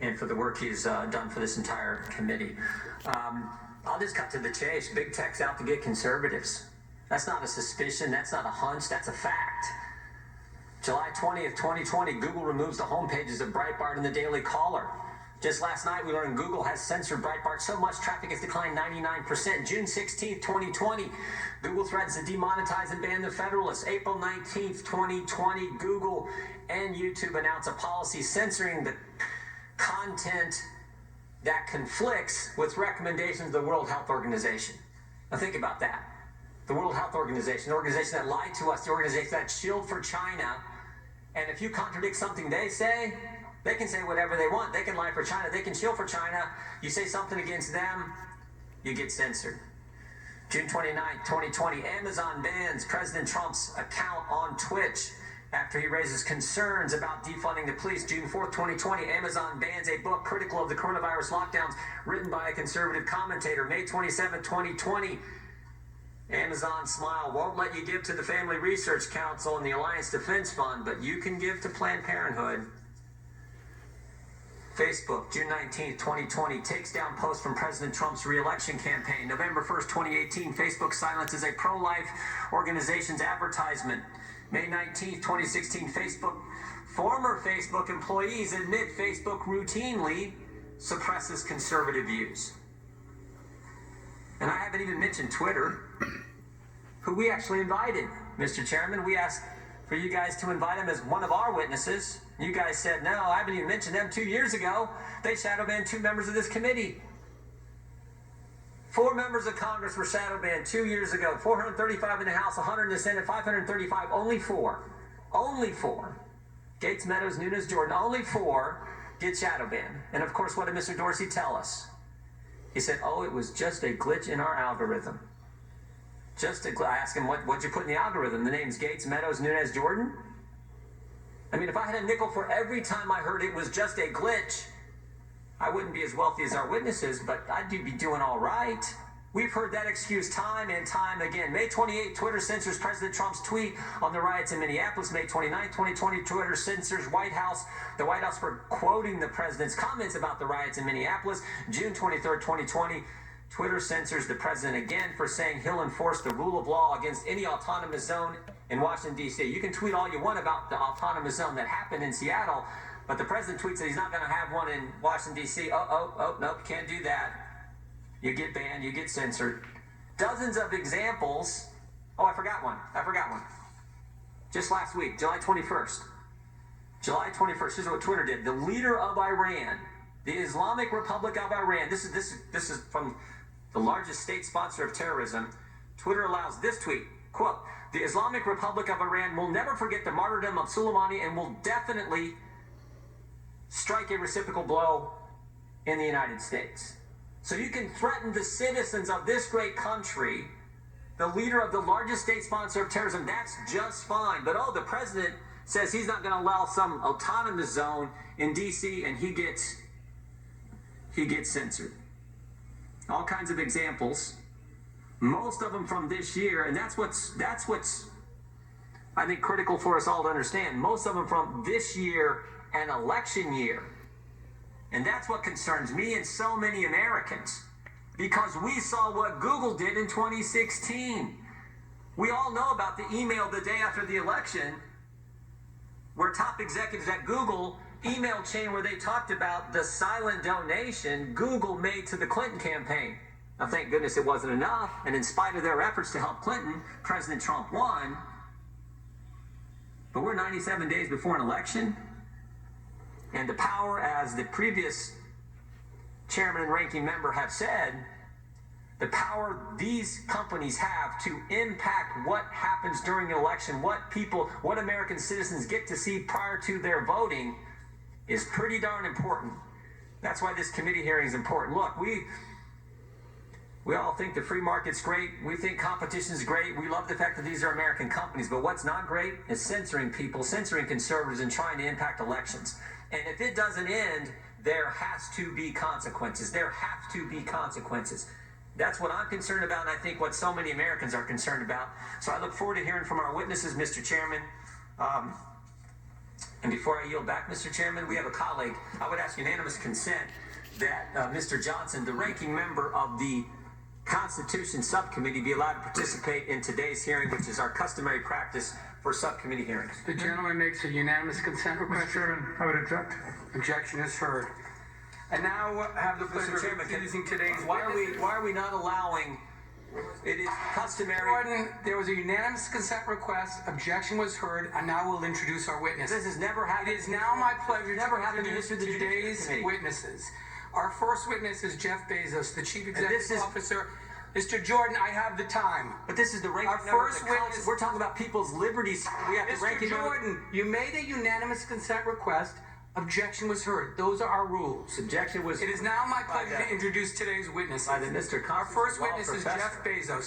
and for the work he's done for this entire committee. I'll just cut to the chase. Big tech's out to get conservatives. That's not a suspicion. That's not a hunch. That's a fact. July 20th, 2020, Google removes the homepages of Breitbart and the Daily Caller. Just last night, we learned Google has censored Breitbart so much traffic has declined 99%. June 16th, 2020, Google threatens to demonetize and ban the Federalist. April 19th, 2020, Google and YouTube announce a policy censoring the content that conflicts with recommendations of the World Health Organization. Now think about that. The World Health Organization, the organization that lied to us, the organization that shilled for China. And if you contradict something they say, they can say whatever they want. They can lie for China. They can shill for China. You say something against them, you get censored. June 29th, 2020, Amazon bans President Trump's account on Twitch after he raises concerns about defunding the police. June 4th, 2020, Amazon bans a book critical of the coronavirus lockdowns written by a conservative commentator. May 27th, 2020, Amazon Smile won't let you give to the Family Research Council and the Alliance Defense Fund, but you can give to Planned Parenthood. Facebook, June 19th, 2020, takes down post from President Trump's re-election campaign. November 1st, 2018, Facebook silences a pro-life organization's advertisement. May 19th, 2016, former Facebook employees admit Facebook routinely suppresses conservative views. And I haven't even mentioned Twitter, who we actually invited, Mr. Chairman. We asked for you guys to invite him as one of our witnesses. You guys said, no, I haven't even mentioned them 2 years ago. They shadow banned 2 members of this committee. 4 members of Congress were shadow banned 2 years ago. 435 in the House, 100 in the Senate, 535. Only 4. Only 4. Gates, Meadows, Nunes, Jordan. Only 4 get shadow banned. And of course, what did Mr. Dorsey tell us? He said, oh, it was just a glitch in our algorithm. I asked him, what'd you put in the algorithm? The names Gates, Meadows, Nunes, Jordan? I mean, if I had a nickel for every time I heard it was just a glitch, I wouldn't be as wealthy as our witnesses, but I'd be doing all right. We've heard that excuse time and time again. May 28th, Twitter censors President Trump's tweet on the riots in Minneapolis. May 29th, 2020, Twitter censors the White House for quoting the president's comments about the riots in Minneapolis. June 23rd, 2020, Twitter censors the president again for saying he'll enforce the rule of law against any autonomous zone in Washington, D.C. You can tweet all you want about the autonomous zone that happened in Seattle, but the president tweets that he's not going to have one in Washington, D.C. Nope, can't do that. You get banned, you get censored. Dozens of examples. Oh, I forgot one. Just last week, July 21st. Here's what Twitter did. The leader of Iran, the Islamic Republic of Iran, this is from the largest state sponsor of terrorism. Twitter allows this tweet, quote, the Islamic Republic of Iran will never forget the martyrdom of Soleimani and will definitely strike a reciprocal blow in the United States. So you can threaten the citizens of this great country, the leader of the largest state sponsor of terrorism, that's just fine. But the president says he's not going to allow some autonomous zone in D.C. and he gets censored. All kinds of examples, most of them from this year, and that's what's I think critical for us all to understand. Most of them from this year and election year. And that's what concerns me and so many Americans, because we saw what Google did in 2016. We all know about the email the day after the election where top executives at Google email chain where they talked about the silent donation Google made to the Clinton campaign. Now, thank goodness it wasn't enough, and in spite of their efforts to help Clinton, President Trump won. But we're 97 days before an election, and the power, as the previous chairman and ranking member have said, the power these companies have to impact what happens during the election, what American citizens get to see prior to their voting, is pretty darn important. That's why this committee hearing is important. Look, we all think the free market's great. We think competition is great. We love the fact that these are American companies. But what's not great is censoring people, censoring conservatives, and trying to impact elections. And if it doesn't end, there has to be consequences. There have to be consequences. That's what I'm concerned about, and I think what so many Americans are concerned about. So I look forward to hearing from our witnesses, Mr. Chairman. And before I yield back, Mr. Chairman, we have a colleague. I would ask unanimous consent that Mr. Johnson, the ranking member of the Constitution Subcommittee, be allowed to participate in today's hearing, which is our customary practice for subcommittee hearings. The gentleman makes a unanimous consent request. Mr. Chairman, I would object. Objection is heard. And now have the pleasure Mr. Chairman, of introducing today's why are we not allowing? It is customary. Jordan, there was a unanimous consent request. Objection was heard, and now we'll introduce our witnesses. This has never happened. It is now my pleasure Never to happened in introduce the Judiciary today's Committee. witnesses. Our first witness is Jeff Bezos, the Chief Executive this is- Officer. Mr. Jordan, I have the time. But this is the ranking Our member first of the Congress. witness- We're talking about people's liberties. We have the Mr. ranking member. Jordan, you made a unanimous consent request. Objection was heard. Those are our rules. Objection was. It is now my by pleasure the- to introduce today's witnesses. by the Mr. Our first Law witness is professor. Jeff Bezos.